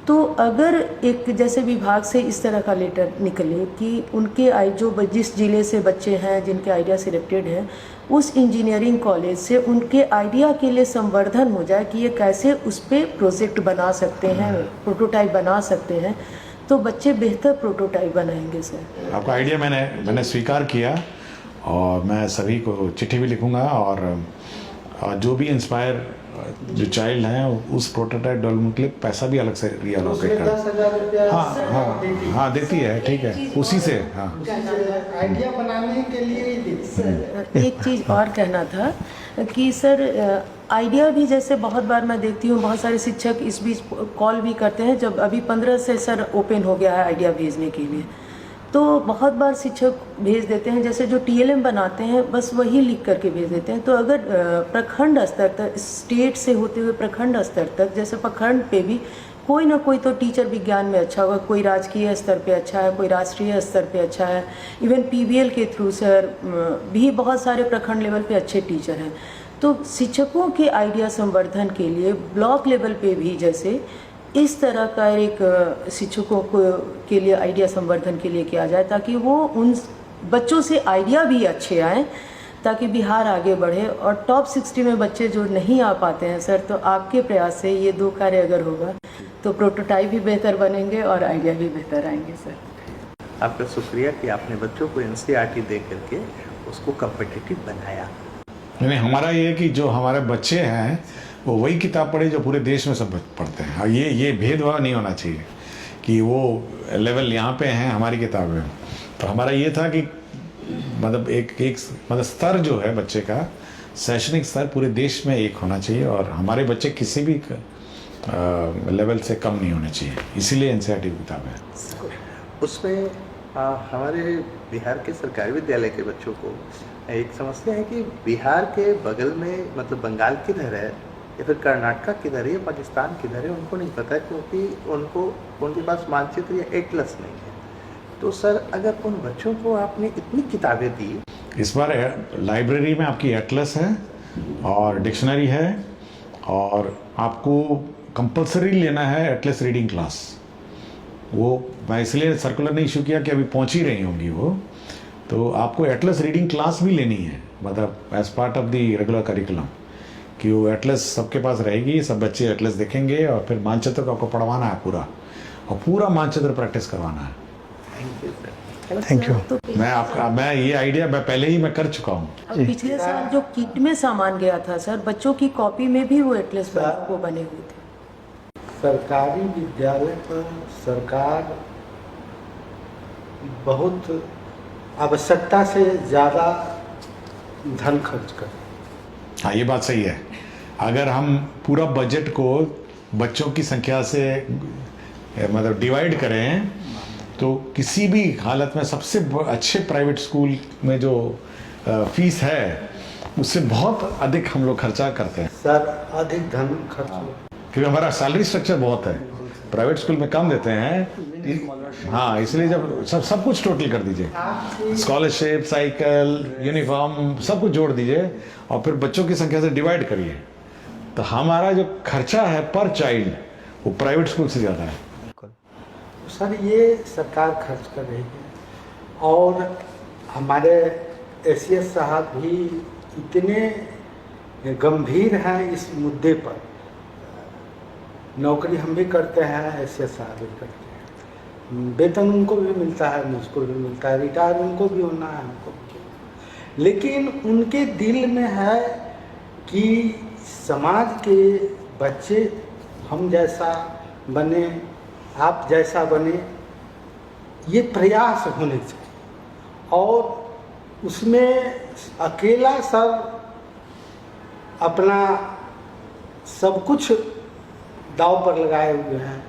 तो अगर एक जैसे विभाग से इस तरह का लेटर निकले कि उनके जिस ज़िले से बच्चे हैं जिनके आइडिया सिलेक्टेड हैं, उस इंजीनियरिंग कॉलेज से उनके आइडिया के लिए संवर्धन हो जाए कि ये कैसे उस पर प्रोजेक्ट बना सकते हैं, प्रोटोटाइप बना सकते हैं, तो बच्चे बेहतर प्रोटोटाइप बनाएंगे सर। आपका आइडिया मैंने स्वीकार किया और मैं सभी को चिट्ठी भी लिखूंगा और जो भी इंस्पायर जो चाइल्ड हैं उस प्रोटोटाइप डेवलपमेंट के लिए पैसा भी अलग से रिएलोकेट कर 10,000 रुपया हाँ देती है, ठीक है, उसी से। हाँ, आइडिया बनाने के लिए ही देती है। एक चीज़ और कहना था कि सर आइडिया भी जैसे बहुत बार मैं देखती हूँ बहुत सारे शिक्षक इस बीच कॉल भी करते हैं, जब अभी 15 से सर ओपन हो गया है आइडिया भेजने के लिए, तो बहुत बार शिक्षक भेज देते हैं जैसे जो TLM बनाते हैं बस वही लिख करके भेज देते हैं। तो अगर प्रखंड स्तर तक, स्टेट से होते हुए प्रखंड स्तर तक, जैसे प्रखंड पे भी कोई ना कोई तो टीचर विज्ञान में अच्छा होगा, कोई राजकीय स्तर पे अच्छा है, कोई राष्ट्रीय स्तर पे अच्छा है, इवन PBL के थ्रू सर भी बहुत सारे प्रखंड लेवल पे अच्छे टीचर हैं। तो शिक्षकों के आइडिया संवर्धन के लिए ब्लॉक लेवल पे भी जैसे इस तरह का एक शिक्षकों को के लिए आइडिया संवर्धन के लिए किया जाए, ताकि वो उन बच्चों से आइडिया भी अच्छे आए, ताकि बिहार आगे बढ़े। और टॉप 60 में बच्चे जो नहीं आ पाते हैं सर, तो आपके प्रयास से ये 2 कार्य अगर होगा तो प्रोटोटाइप भी बेहतर बनेंगे और आइडिया भी बेहतर आएंगे सर। आपका शुक्रिया कि आपने बच्चों को NCERT दे करके उसको कॉम्पिटिटिव बनाया। नहीं, हमारा ये है कि जो हमारे बच्चे हैं वो वही किताब पढ़े जो पूरे देश में सब पढ़ते हैं। और ये भेदभाव नहीं होना चाहिए कि वो लेवल यहाँ पे हैं हमारी किताबें। तो हमारा ये था कि मतलब एक मतलब स्तर जो है बच्चे का, शैक्षणिक स्तर पूरे देश में एक होना चाहिए और हमारे बच्चे किसी भी लेवल से कम नहीं होने चाहिए, इसीलिए NCERT किताब है। उसमें हमारे बिहार के सरकारी विद्यालय के बच्चों को एक समस्या है कि बिहार के बगल में मतलब बंगाल किधर है या फिर कर्नाटका किधर है या पाकिस्तान किधर है, उनको नहीं पता, क्योंकि उनके पास मानचित्र या एटलस नहीं है। तो सर अगर उन बच्चों को आपने इतनी किताबें दी, इस बार लाइब्रेरी में आपकी एटलस है और डिक्शनरी है और आपको कंपलसरी लेना है एटलस रीडिंग क्लास। वो मैं इसलिए सर्कुलर ने इशू किया कि अभी पहुंच ही रही होंगी वो, तो आपको एटलस रीडिंग क्लास भी लेनी है, मतलब as part of the regular curriculum, कि वो एटलस सबके पास रहेगी, सब बच्चे एटलस देखेंगे और फिर मानचित्र को आपको पढ़वाना है पूरा, और पूरा मानचित्र प्रैक्टिस करवाना है। Thank you. मैं ये आइडिया मैं पहले ही मैं कर चुका हूँ। पिछले साल जो किट में सामान गया था सर, बच्चों की कॉपी में भी वो एटलस वो बने हुए थे। सरकारी विद्यालय पर सरकार बहुत आवश्यकता से ज़्यादा धन खर्च करे। हाँ, ये बात सही है। अगर हम पूरा बजट को बच्चों की संख्या से मतलब डिवाइड करें तो किसी भी हालत में सबसे अच्छे प्राइवेट स्कूल में जो फीस है उससे बहुत अधिक हम लोग खर्चा करते हैं सर, अधिक धन खर्च, क्योंकि हमारा सैलरी स्ट्रक्चर बहुत है, प्राइवेट स्कूल में कम देते हैं। हाँ, इसलिए जब सब कुछ टोटल कर दीजिए, स्कॉलरशिप, साइकिल, यूनिफॉर्म, सब कुछ जोड़ दीजिए और फिर बच्चों की संख्या से डिवाइड करिए, तो हमारा जो खर्चा है पर चाइल्ड वो प्राइवेट स्कूल से ज़्यादा है। सर ये सरकार खर्च कर रही है और हमारे ACS साहब भी इतने गंभीर हैं इस मुद्दे पर। नौकरी हम भी करते हैं, ACS साहब भी करते हैं, वेतन उनको भी मिलता है, मुझको भी मिलता है, रिटायर उनको भी होना है, हमको भी। लेकिन उनके दिल में है कि समाज के बच्चे हम जैसा बने, आप जैसा बने, ये प्रयास होने चाहिए। और उसमें अकेला सर अपना सब कुछ दाव पर लगाए हुए हैं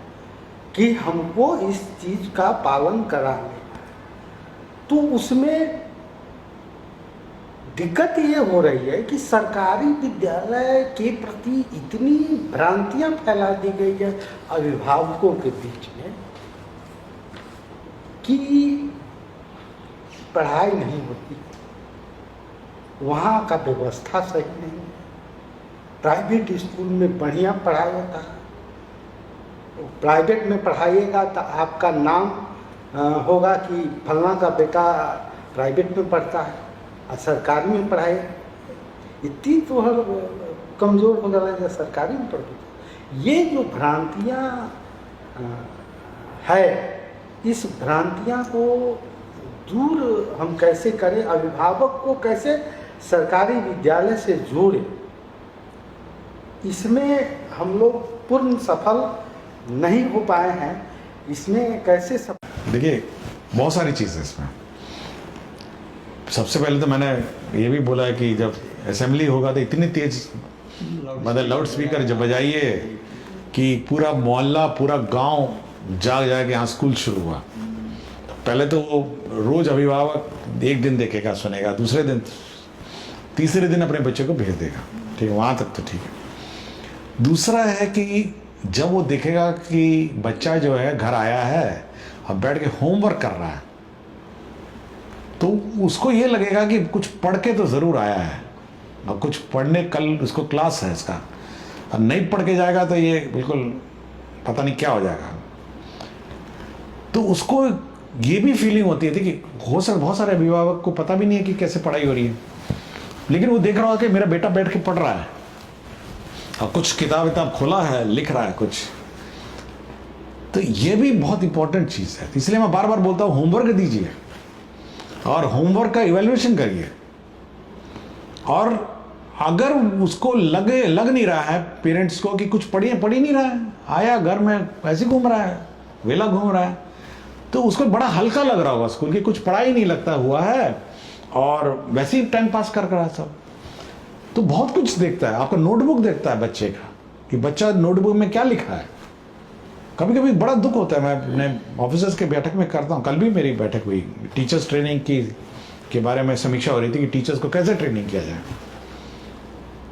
कि हमको इस चीज़ का पालन कराने, तो उसमें दिक्कत ये हो रही है कि सरकारी विद्यालय के प्रति इतनी भ्रांतियां फैला दी गई है अभिभावकों के बीच में कि पढ़ाई नहीं होती, वहाँ का व्यवस्था सही नहीं है। प्राइवेट स्कूल में बढ़िया पढ़ाई होता है, प्राइवेट में पढ़ाइएगा तो आपका नाम होगा कि फलना का बेटा प्राइवेट में पढ़ता है, और सरकारी में पढ़ाए इतनी तो हर कमज़ोर हो जाता है सरकारी में पढ़ते। ये जो भ्रांतियाँ है, इस भ्रांतियाँ को दूर हम कैसे करें, अभिभावक को कैसे सरकारी विद्यालय से जोड़ें, इसमें हम लोग पूर्ण सफल नहीं हो पाए हैं। इसमें कैसे देखिए बहुत सारी चीज़ें इसमें। सबसे पहले तो मैंने ये भी बोला है कि जब असेंबली होगा तो इतनी तेज मतलब लाउड स्पीकर जब बजाइए कि पूरा मोहल्ला पूरा गांव जाग जाए कि यहाँ स्कूल शुरू हुआ। पहले तो वो रोज अभिभावक एक दिन देखेगा सुनेगा, दूसरे दिन तीसरे दिन अपने बच्चे को भेज देगा, ठीक है, वहाँ तक तो ठीक है। दूसरा है कि जब वो देखेगा कि बच्चा जो है घर आया है और बैठ के होमवर्क कर रहा है, तो उसको ये लगेगा कि कुछ पढ़ के तो ज़रूर आया है और कुछ पढ़ने, कल उसको क्लास है इसका, और नहीं पढ़ के जाएगा तो ये बिल्कुल पता नहीं क्या हो जाएगा। तो उसको ये भी फीलिंग होती है कि बहुत सारे अभिभावक को पता भी नहीं है कि कैसे पढ़ाई हो रही है, लेकिन वो देख रहा हो कि मेरा बेटा बैठ के पढ़ रहा है और कुछ किताब खोला है, लिख रहा है कुछ। तो ये भी बहुत इंपॉर्टेंट चीज़ है। इसलिए मैं बार बार बोलता हूँ होमवर्क दीजिए और होमवर्क का इवैल्यूएशन करिए, और अगर उसको लग नहीं रहा है पेरेंट्स को कि कुछ पढ़ नहीं रहा है, आया घर में ऐसे घूम रहा है, वेला घूम रहा है, तो उसको बड़ा हल्का लग रहा होगा स्कूल की, कुछ पढ़ाई नहीं लगता हुआ है और वैसे ही टाइम पास कर रहा है सब। तो बहुत कुछ देखता है, आपका नोटबुक देखता है बच्चे का कि बच्चा नोटबुक में क्या लिखा है। कभी कभी बड़ा दुख होता है, मैं अपने ऑफिसर्स के बैठक में करता हूँ, कल भी मेरी बैठक हुई टीचर्स ट्रेनिंग के बारे में समीक्षा हो रही थी कि टीचर्स को कैसे ट्रेनिंग किया जाए।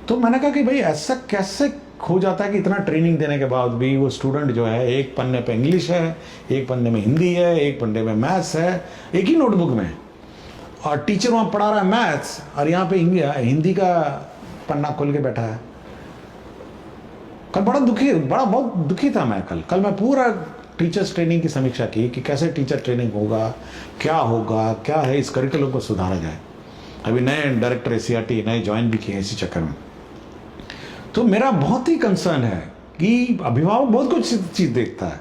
तो मैंने कहा कि भाई ऐसा कैसे हो जाता है कि इतना ट्रेनिंग देने के बाद भी वो स्टूडेंट जो है एक पन्ने पे इंग्लिश है, एक पन्ने में हिंदी है, एक पन्ने में मैथ्स है, एक ही नोटबुक में, और टीचर वहाँ पढ़ा रहा है मैथ्स और यहाँ पे हिंदी का पन्ना खोल के बैठा है। कल बहुत दुखी था मैं। कल मैं पूरा टीचर्स ट्रेनिंग की समीक्षा की कि कैसे टीचर ट्रेनिंग होगा, क्या है, इस करिकुलम को सुधारा जाए। अभी नए डायरेक्टर एसीईआरटी नए ज्वाइन भी किए इसी चक्कर में। तो मेरा बहुत ही कंसर्न है कि अभिभावक बहुत कुछ चीज़ देखता है,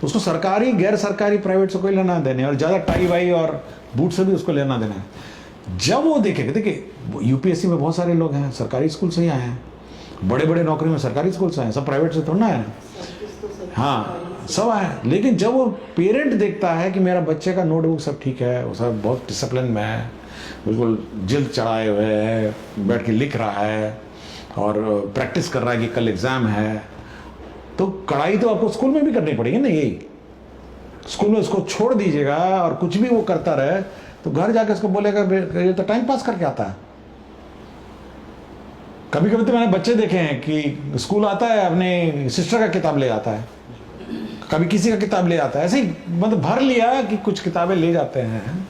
उसको सरकारी गैर सरकारी प्राइवेट से कोई लेना देने, और ज़्यादा टाई वाई और बूट से भी उसको लेना देना है। जब वो देखेगा, देखिए यूपीएससी में बहुत सारे लोग हैं सरकारी स्कूल से ही आए हैं, बड़े बड़े नौकरी में सरकारी स्कूल से आए, सब प्राइवेट से थोड़ा ना आए, हाँ सब आए। लेकिन जब वो पेरेंट देखता है कि मेरा बच्चे का नोटबुक सब ठीक है, वो सब बहुत डिसिप्लिन में है, बिल्कुल जिल्द चढ़ाए हुए है, बैठ के लिख रहा है और प्रैक्टिस कर रहा है कि कल एग्ज़ाम है, तो कड़ाई तो आपको स्कूल में भी करनी पड़ेगी ना। यही स्कूल में उसको छोड़ दीजिएगा और कुछ भी वो करता रहे तो घर जाके उसको बोलेगा ये तो टाइम पास करके आता है। कभी कभी तो मैंने बच्चे देखे हैं कि स्कूल आता है अपने सिस्टर का किताब ले आता है, कभी किसी का किताब ले आता है, ऐसे ही मतलब भर लिया कि कुछ किताबें ले जाते हैं,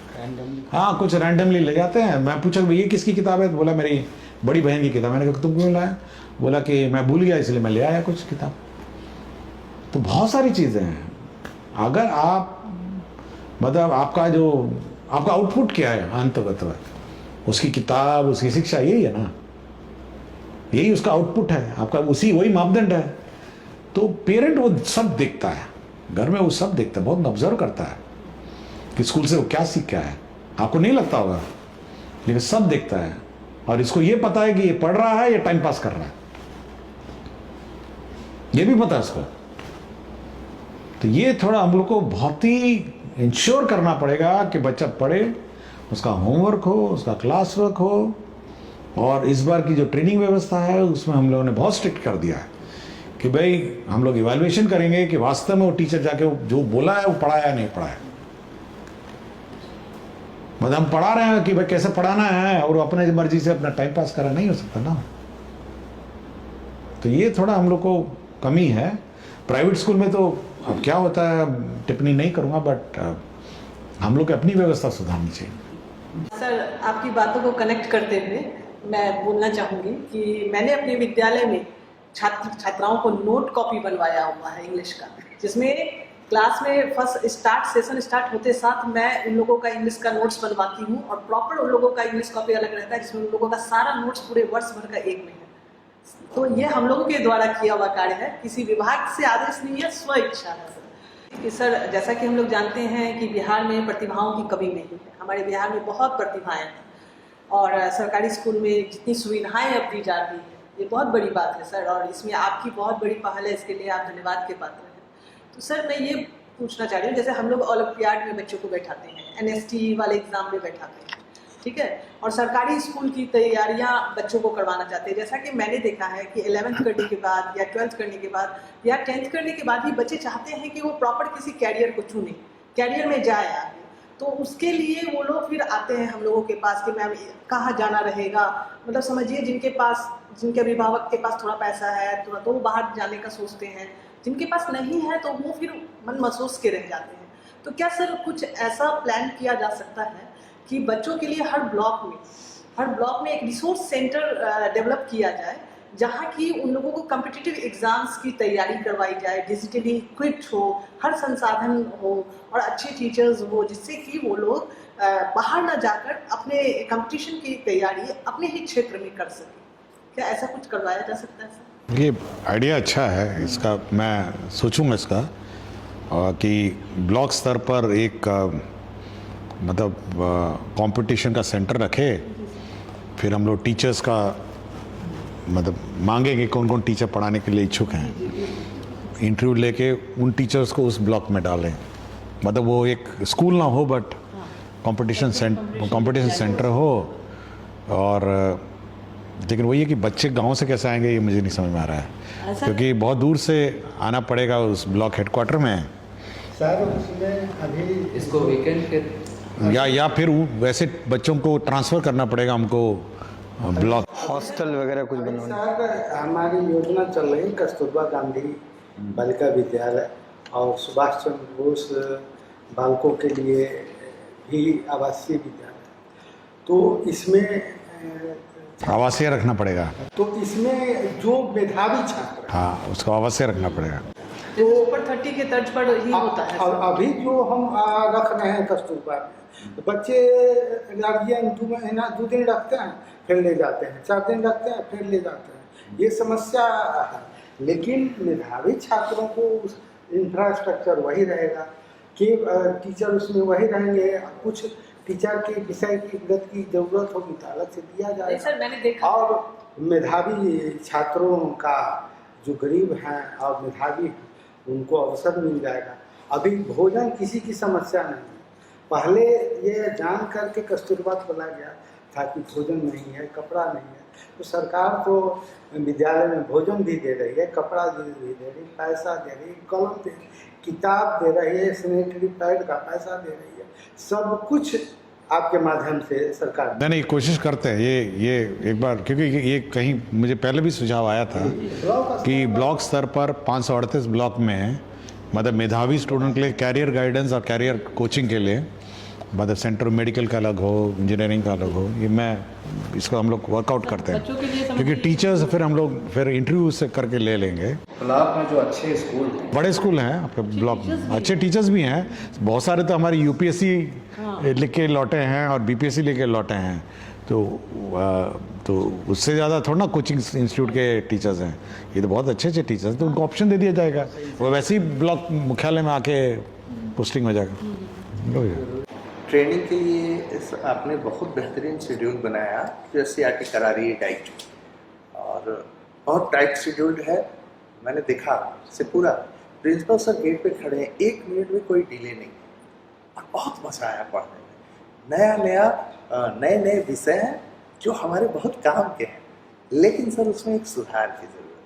हाँ कुछ रैंडमली ले जाते हैं। मैं पूछा ये किसकी किताब है, तो बोला मेरी बड़ी बहन की किताब। मैंने कहा तुम क्यों लाया, बोला कि मैं भूल गया इसलिए मैं ले आया कुछ किताब। तो बहुत सारी चीज़ें हैं। अगर आप मतलब आपका आउटपुट क्या है अंततः, उसकी किताब, उसकी शिक्षा, यही है ना, यही उसका आउटपुट है आपका, वही मापदंड है। तो पेरेंट वो सब देखता है, घर में वो सब देखता है, बहुत ऑब्जर्व करता है कि स्कूल से वो क्या सीख के आया है। आपको नहीं लगता होगा, लेकिन सब देखता है और इसको ये पता है कि ये पढ़ रहा है या टाइम पास कर रहा है, ये भी पता है इसको। तो ये थोड़ा हम लोग को बहुत ही इंश्योर करना पड़ेगा कि बच्चा पढ़े, उसका होमवर्क हो, उसका क्लास वर्क हो। और इस बार की जो ट्रेनिंग व्यवस्था है उसमें हम लोगों ने बहुत स्ट्रिक्ट कर दिया है कि भाई हम लोग इवैल्यूएशन करेंगे कि वास्तव में वो टीचर जाके जो बोला है वो पढ़ाया या नहीं पढ़ाया। मतलब हम पढ़ा रहे हैं कि भाई कैसे पढ़ाना है और अपने मर्जी से अपना टाइम पास करा नहीं हो सकता ना। तो ये थोड़ा हम लोग को कमी है। प्राइवेट स्कूल में तो अब क्या होता है टिप्पणी नहीं करूंगा, बट हम लोग की अपनी व्यवस्था सुधारनी चाहिए। सर, आपकी बातों को कनेक्ट करते हुए मैं बोलना चाहूँगी कि मैंने अपने विद्यालय में छात्राओं को नोट कॉपी बनवाया हुआ है इंग्लिश का, जिसमें क्लास में फर्स्ट सेशन स्टार्ट होते साथ मैं उन लोगों का इंग्लिश का नोट्स बनवाती हूँ और प्रॉपर उन लोगों का इंग्लिश कॉपी अलग रहता है जिसमें उन लोगों का सारा नोट्स पूरे वर्ष भर का एक में है। तो ये हम लोगों के द्वारा किया हुआ कार्य है, किसी विभाग से आदेश नहीं है, स्व इच्छा है सर। सर, जैसा कि हम लोग जानते हैं कि बिहार में प्रतिभाओं की कमी नहीं है। हमारे बिहार में बहुत प्रतिभाएं हैं और सरकारी स्कूल में जितनी सुविधाएं अब दी जा रही है ये बहुत बड़ी बात है सर, और इसमें आपकी बहुत बड़ी पहल है, इसके लिए आप धन्यवाद के पात्र हैं। तो सर, मैं ये पूछना चाह रही हूँ, जैसे हम लोग ओलंपियाड में बच्चों को बैठाते हैं, NST वाले एग्जाम में बैठाते हैं, ठीक है, और सरकारी स्कूल की तैयारियां बच्चों को करवाना चाहते हैं। जैसा कि मैंने देखा है कि 11th करने के बाद या 12th करने के बाद या 10th करने के बाद ही बच्चे चाहते हैं कि वो प्रॉपर किसी कैरियर को चुने, कैरियर में जाए आगे। तो उसके लिए वो लोग फिर आते हैं हम लोगों के पास कि मैम कहाँ जाना रहेगा। मतलब समझिए जिनके अभिभावक के पास थोड़ा पैसा है थोड़ा, तो वो बाहर जाने का सोचते हैं, जिनके पास नहीं है तो वो फिर मन महसूस के रह जाते हैं। तो क्या सर कुछ ऐसा प्लान किया जा सकता है कि बच्चों के लिए हर ब्लॉक में एक रिसोर्स सेंटर डेवलप किया जाए जहाँ की उन लोगों को कॉम्पिटिटिव एग्जाम्स की तैयारी करवाई जाए, डिजिटली इक्विप्ड हो, हर संसाधन हो और अच्छे टीचर्स हो, जिससे कि वो लोग बाहर ना जाकर अपने कंपटीशन की तैयारी अपने ही क्षेत्र में कर सकें। क्या ऐसा कुछ करवाया जा सकता है सर? ये आइडिया अच्छा है, इसका मैं सोचूंगा इसका कि ब्लॉक स्तर पर एक मतलब कंपटीशन का सेंटर रखे, फिर हम लोग टीचर्स का मतलब मांगेंगे कौन कौन टीचर पढ़ाने के लिए इच्छुक हैं, इंटरव्यू लेके उन टीचर्स को उस ब्लॉक में डालें। मतलब वो एक स्कूल ना हो बट कंपटीशन सेंटर हो। और लेकिन वही है कि बच्चे गांव से कैसे आएंगे ये मुझे नहीं समझ में आ रहा है, क्योंकि बहुत दूर से आना पड़ेगा उस ब्लॉक हेडक्वार्टर में। सर उसमें अभी इसको वीकेंड के या फिर वैसे बच्चों को ट्रांसफ़र करना पड़ेगा हमको ब्लॉक। हॉस्टल वगैरह कुछ बनवाना। सर हमारी योजना चल रही कस्तूरबा गांधी बालिका विद्यालय और सुभाष चंद्र बोस बालकों के लिए भी आवासीय विद्यालय, तो इसमें आवासीय रखना पड़ेगा। तो इसमें जो मेधावी छात्र हैं, हाँ, उसको आवासीय रखना पड़ेगा। तो ऊपर 30 के तर्ज पर ही होता है और अभी जो हम रख रहे हैं कस्तूरबा में, तो बच्चे गार्जियन 2 दिन रखते हैं फिर ले जाते हैं, 4 दिन रखते हैं फिर ले जाते हैं, ये समस्या है। लेकिन मेधावी छात्रों को इंफ्रास्ट्रक्चर वही रहेगा कि टीचर उसमें वही रहेंगे, कुछ टीचर के विषय की की जरूरत होगी तो अलग से दिया जाएगा। सर, मैंने देखा और मेधावी छात्रों का जो गरीब हैं और मेधावी हैं उनको अवसर मिल जाएगा। अभी भोजन किसी की समस्या नहीं है, पहले ये जान करके कस्तूरबा खोला गया था कि भोजन नहीं है, कपड़ा नहीं है, तो सरकार तो विद्यालय में भोजन भी दे रही है, कपड़ा भी दे रही है, पैसा दे रही है, कलम दे रही है, किताब दे रही है, सैनिटरी पैड का पैसा दे रही है, सब कुछ आपके माध्यम से सरकार नहीं कोशिश करते हैं ये एक बार, क्योंकि ये कहीं मुझे पहले भी सुझाव आया था कि ब्लॉक स्तर पर 538 ब्लॉक में मतलब मेधावी स्टूडेंट के लिए कैरियर गाइडेंस और कैरियर कोचिंग के लिए मतलब सेंटर मेडिकल का अलग हो, इंजीनियरिंग का अलग हो, ये मैं इसको हम लोग वर्कआउट करते हैं, क्योंकि टीचर्स फिर हम लोग फिर इंटरव्यू से करके ले लेंगे। ब्लॉक में जो अच्छे स्कूल हैं, बड़े स्कूल हैं आपके ब्लॉक में, अच्छे टीचर्स भी हैं, बहुत सारे तो हमारी यूपीएससी लिख के लौटे हैं और बीपीएससी लेके लौटे हैं, तो उससे ज़्यादा थोड़ा ना कोचिंग इंस्टीट्यूट के टीचर्स हैं, ये तो बहुत अच्छे अच्छे टीचर्स हैं, तो उनको ऑप्शन दे दिया जाएगा, वो वैसे ही ब्लॉक मुख्यालय में आके पोस्टिंग हो जाएगा। ट्रेनिंग के लिए आपने बहुत बेहतरीन शेड्यूल बनाया जो SCERT करा रही है डाइट, और बहुत टाइट शेड्यूल्ड है। मैंने देखा से पूरा, प्रिंसिपल सर गेट पे खड़े हैं, 1 मिनट में कोई डिले नहीं, और बहुत मज़ा आया पढ़ने में। नए नए विषय हैं जो हमारे बहुत काम के हैं, लेकिन सर उसमें एक सुधार की ज़रूरत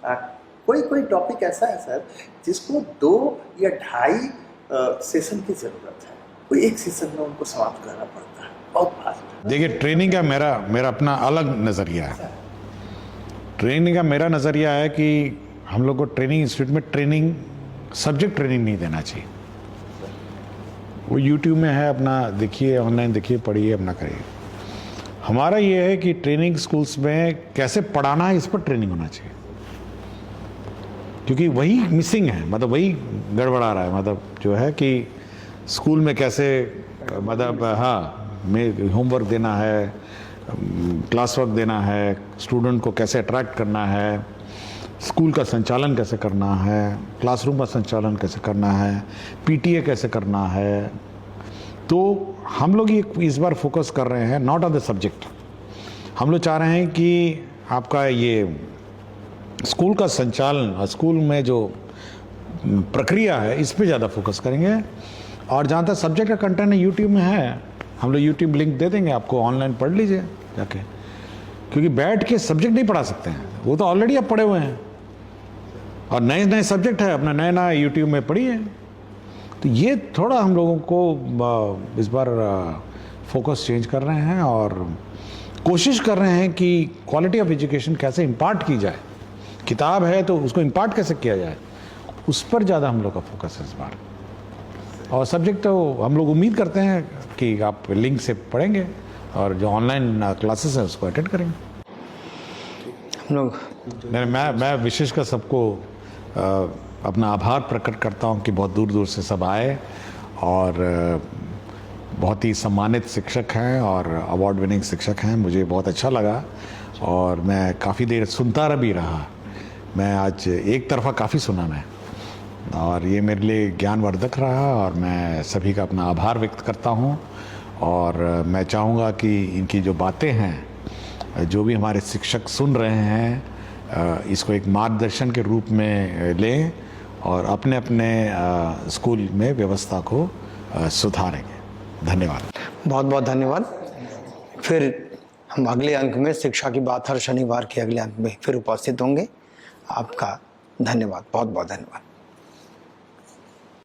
है। कोई टॉपिक ऐसा है सर जिसको 2 या 2.5 सेशन की ज़रूरत है, कोई एक सेशन में उनको समाप्त करना पड़ता है, बहुत फास्ट। देखिए, ट्रेनिंग का मेरा अपना अलग नज़रिया है। ट्रेनिंग का मेरा नज़रिया है कि हम लोग को ट्रेनिंग इंस्टीट्यूट में सब्जेक्ट ट्रेनिंग नहीं देना चाहिए। वो यूट्यूब में है, अपना देखिए, ऑनलाइन देखिए, पढ़िए, अपना करिए। हमारा ये है कि ट्रेनिंग स्कूल्स में कैसे पढ़ाना है, इस पर ट्रेनिंग होना चाहिए, क्योंकि वही मिसिंग है, मतलब वही गड़बड़ा रहा है। मतलब जो है कि स्कूल में कैसे, मतलब हाँ, में होमवर्क देना है, क्लास वर्क देना है, स्टूडेंट को कैसे अट्रैक्ट करना है, स्कूल का संचालन कैसे करना है, क्लासरूम का संचालन कैसे करना है, PTA कैसे करना है। तो हम लोग ये इस बार फोकस कर रहे हैं नॉट ऑन द सब्जेक्ट। हम लोग चाह रहे हैं कि आपका ये स्कूल का संचालन और स्कूल में जो प्रक्रिया है, इस पे ज़्यादा फोकस करेंगे। और जहाँ तक सब्जेक्ट का कंटेंट है, यूट्यूब में है, हम लोग यूट्यूब लिंक दे देंगे आपको, ऑनलाइन पढ़ लीजिए जाके, क्योंकि बैठ के सब्जेक्ट नहीं पढ़ा सकते हैं, वो तो ऑलरेडी आप पढ़े हुए हैं, और नए नए सब्जेक्ट है, अपना नया नया यूट्यूब में पढ़िए। तो ये थोड़ा हम लोगों को इस बार फोकस चेंज कर रहे हैं, और कोशिश कर रहे हैं कि क्वालिटी ऑफ एजुकेशन कैसे इम्पार्ट की जाए। किताब है तो उसको इम्पार्ट कैसे किया जाए, उस पर ज़्यादा हम लोग का फोकस है इस बार। और सब्जेक्ट तो हम लोग उम्मीद करते हैं कि आप लिंक से पढ़ेंगे, और जो ऑनलाइन क्लासेस है उसको अटेंड करेंगे। हम लोग मैं विशेषकर सबको अपना आभार प्रकट करता हूं कि बहुत दूर दूर से सब आए, और बहुत ही सम्मानित शिक्षक हैं और अवार्ड विनिंग शिक्षक हैं। मुझे बहुत अच्छा लगा, और मैं काफ़ी देर सुनता भी रहा। मैं आज एक तरफा काफ़ी सुना मैं, और ये मेरे लिए ज्ञानवर्धक रहा, और मैं सभी का अपना आभार व्यक्त करता हूँ। और मैं चाहूँगा कि इनकी जो बातें हैं, जो भी हमारे शिक्षक सुन रहे हैं, इसको एक मार्गदर्शन के रूप में लें, और अपने अपने स्कूल में व्यवस्था को सुधारेंगे। धन्यवाद, बहुत बहुत धन्यवाद। फिर हम अगले अंक में शिक्षा की बात हर शनिवार के अगले अंक में फिर उपस्थित होंगे। आपका धन्यवाद, बहुत बहुत धन्यवाद।